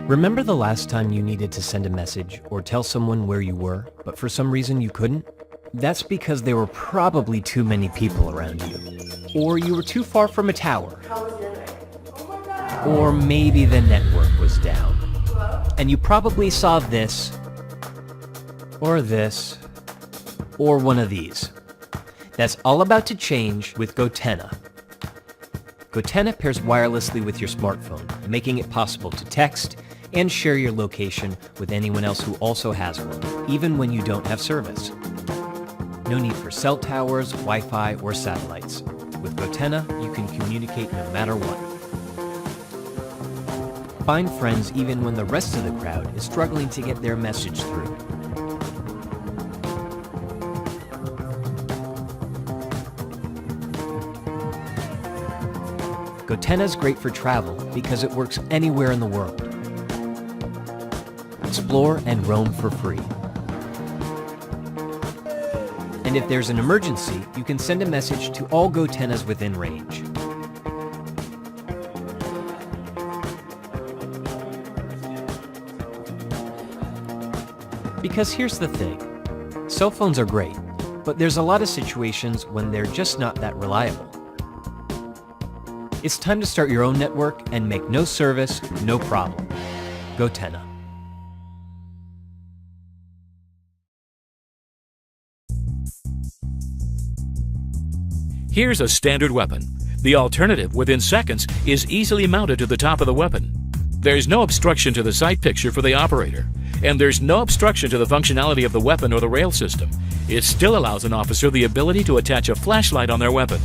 Remember the last time you needed to send a message or tell someone where you were, but for some reason you couldn't? That's because there were probably too many people around you. Or you were too far from a tower. Or maybe the network was down. And you probably saw this, or this, or one of these. That's all about to change with Gotenna. Gotenna pairs wirelessly with your smartphone, making it possible to text and share your location with anyone else who also has one, even when you don't have service. No need for cell towers, Wi-Fi, or satellites. With Gotenna, you can communicate no matter what. Find friends even when the rest of the crowd is struggling to get their message through. Gotenna is great for travel because it works anywhere in the world. Explore and roam for free. And if there's an emergency, you can send a message to all Gotennas within range. Because here's the thing, cell phones are great, but there's a lot of situations when they're just not that reliable. It's time to start your own network and make no service, no problem. Gotenna. Here's a standard weapon. The alternative, within seconds, is easily mounted to the top of the weapon. There's no obstruction to the sight picture for the operator, and there's no obstruction to the functionality of the weapon or the rail system. It still allows an officer the ability to attach a flashlight on their weapon.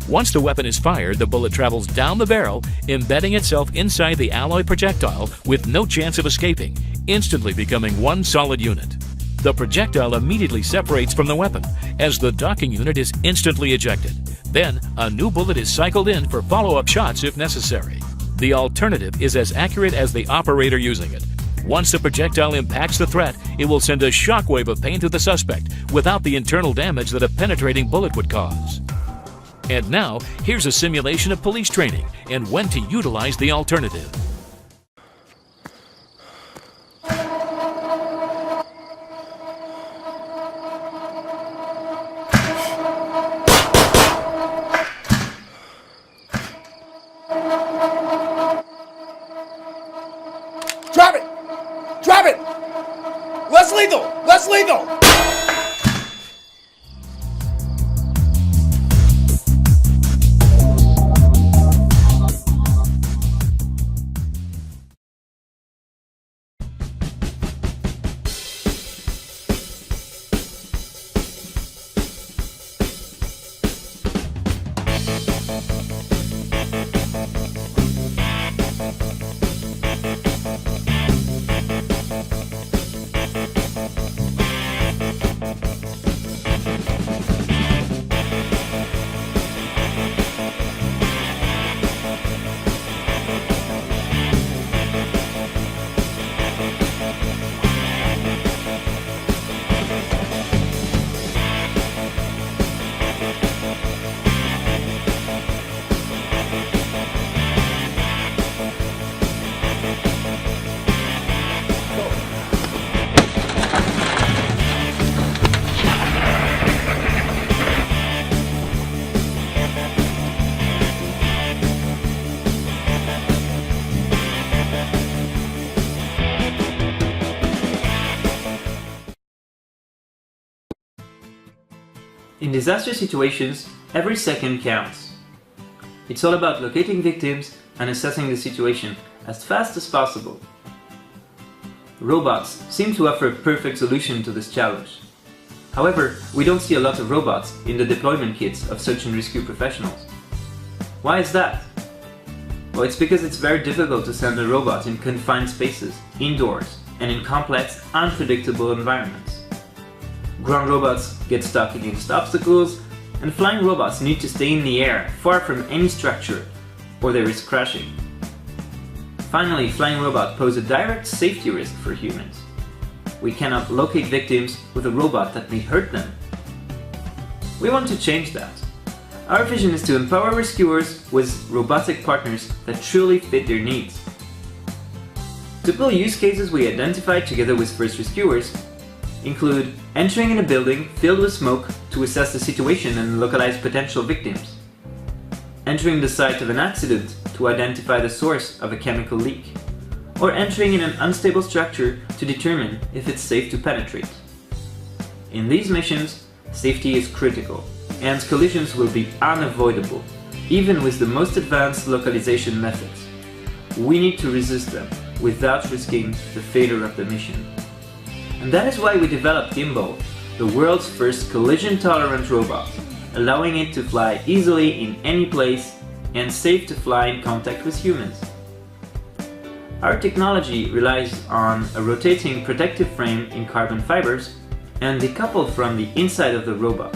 Once the weapon is fired, the bullet travels down the barrel, embedding itself inside the alloy projectile with no chance of escaping, instantly becoming one solid unit. The projectile immediately separates from the weapon, as the docking unit is instantly ejected. Then, a new bullet is cycled in for follow-up shots if necessary. The alternative is as accurate as the operator using it. Once the projectile impacts the threat, it will send a shockwave of pain to the suspect without the internal damage that a penetrating bullet would cause. And now, here's a simulation of police training and when to utilize the alternative. Drop it! Drop it! Less lethal! Less lethal! In disaster situations, every second counts. It's all about locating victims and assessing the situation as fast as possible. Robots seem to offer a perfect solution to this challenge. However, we don't see a lot of robots in the deployment kits of search and rescue professionals. Why is that? Well, it's because it's very difficult to send a robot in confined spaces, indoors, and in complex, unpredictable environments. Ground robots get stuck against obstacles, and flying robots need to stay in the air, far from any structure, or they risk crashing. Finally, flying robots pose a direct safety risk for humans. We cannot locate victims with a robot that may hurt them. We want to change that. Our vision is to empower rescuers with robotic partners that truly fit their needs. Typical use cases we identified together with first rescuers include entering in a building filled with smoke to assess the situation and localize potential victims, entering the site of an accident to identify the source of a chemical leak, or entering in an unstable structure to determine if it's safe to penetrate. In these missions, safety is critical, and collisions will be unavoidable, even with the most advanced localization methods. We need to resist them without risking the failure of the mission. And that is why we developed Gimbal, the world's first collision-tolerant robot, allowing it to fly easily in any place and safe to fly in contact with humans. Our technology relies on a rotating protective frame in carbon fibers and decoupled from the inside of the robot,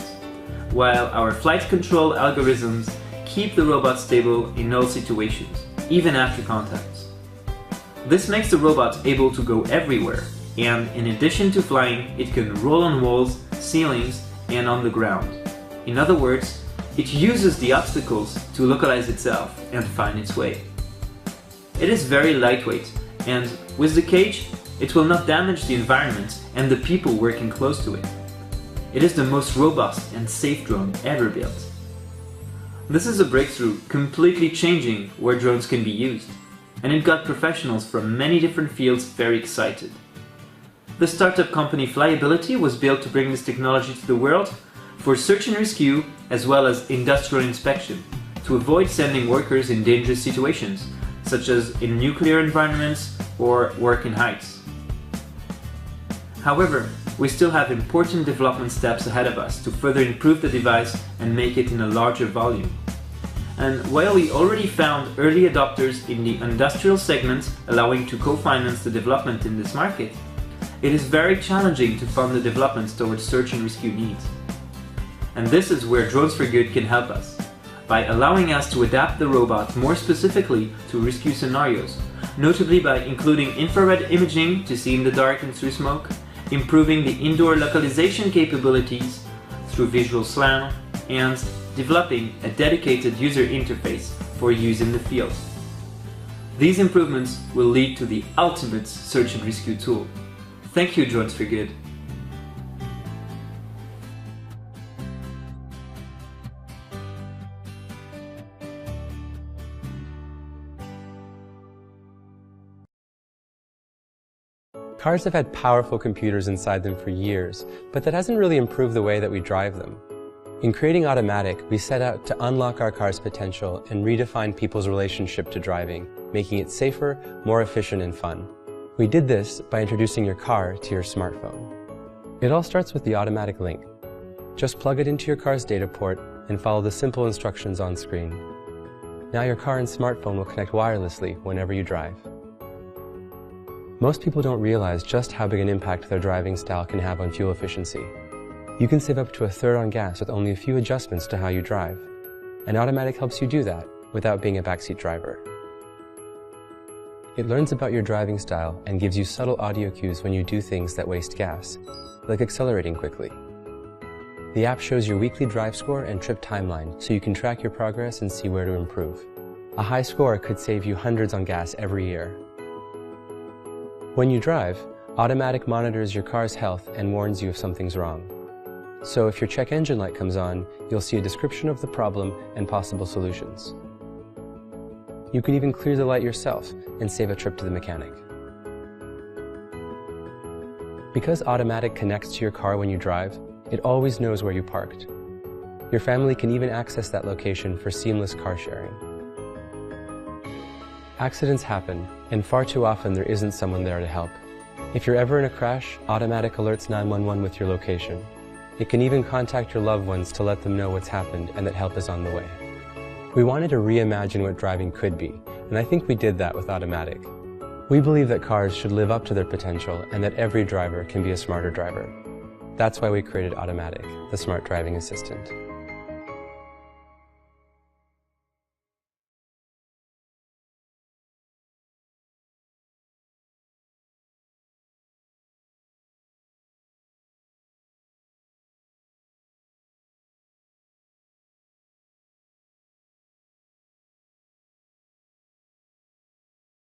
while our flight control algorithms keep the robot stable in all situations, even after contacts. This makes the robot able to go everywhere, and in addition to flying, it can roll on walls, ceilings, and on the ground. In other words, it uses the obstacles to localize itself and find its way. It is very lightweight, and with the cage, it will not damage the environment and the people working close to it. It is the most robust and safe drone ever built. This is a breakthrough completely changing where drones can be used, and it got professionals from many different fields very excited. The startup company Flyability was built to bring this technology to the world for search and rescue as well as industrial inspection, to avoid sending workers in dangerous situations, such as in nuclear environments or work in heights. However, we still have important development steps ahead of us to further improve the device and make it in a larger volume. And while we already found early adopters in the industrial segment allowing to co-finance the development in this market, it is very challenging to fund the developments towards search and rescue needs. And this is where Drones for Good can help us, by allowing us to adapt the robot more specifically to rescue scenarios, notably by including infrared imaging to see in the dark and through smoke, improving the indoor localization capabilities through visual SLAM, and developing a dedicated user interface for use in the field. These improvements will lead to the ultimate search and rescue tool. Thank you, Drones for Good. Cars have had powerful computers inside them for years, but that hasn't really improved the way that we drive them. In creating Automatic, we set out to unlock our car's potential and redefine people's relationship to driving, making it safer, more efficient, and fun. We did this by introducing your car to your smartphone. It all starts with the Automatic link. Just plug it into your car's data port and follow the simple instructions on screen. Now your car and smartphone will connect wirelessly whenever you drive. Most people don't realize just how big an impact their driving style can have on fuel efficiency. You can save up to 1/3 on gas with only a few adjustments to how you drive. And Automatic helps you do that without being a backseat driver. It learns about your driving style and gives you subtle audio cues when you do things that waste gas, like accelerating quickly. The app shows your weekly drive score and trip timeline so you can track your progress and see where to improve. A high score could save you hundreds on gas every year. When you drive, Automatic monitors your car's health and warns you if something's wrong. So if your check engine light comes on, you'll see a description of the problem and possible solutions. You can even clear the light yourself and save a trip to the mechanic. Because Automatic connects to your car when you drive, it always knows where you parked. Your family can even access that location for seamless car sharing. Accidents happen, and far too often there isn't someone there to help. If you're ever in a crash, Automatic alerts 911 with your location. It can even contact your loved ones to let them know what's happened and that help is on the way. We wanted to reimagine what driving could be, and I think we did that with Automatic. We believe that cars should live up to their potential and that every driver can be a smarter driver. That's why we created Automatic, the smart driving assistant.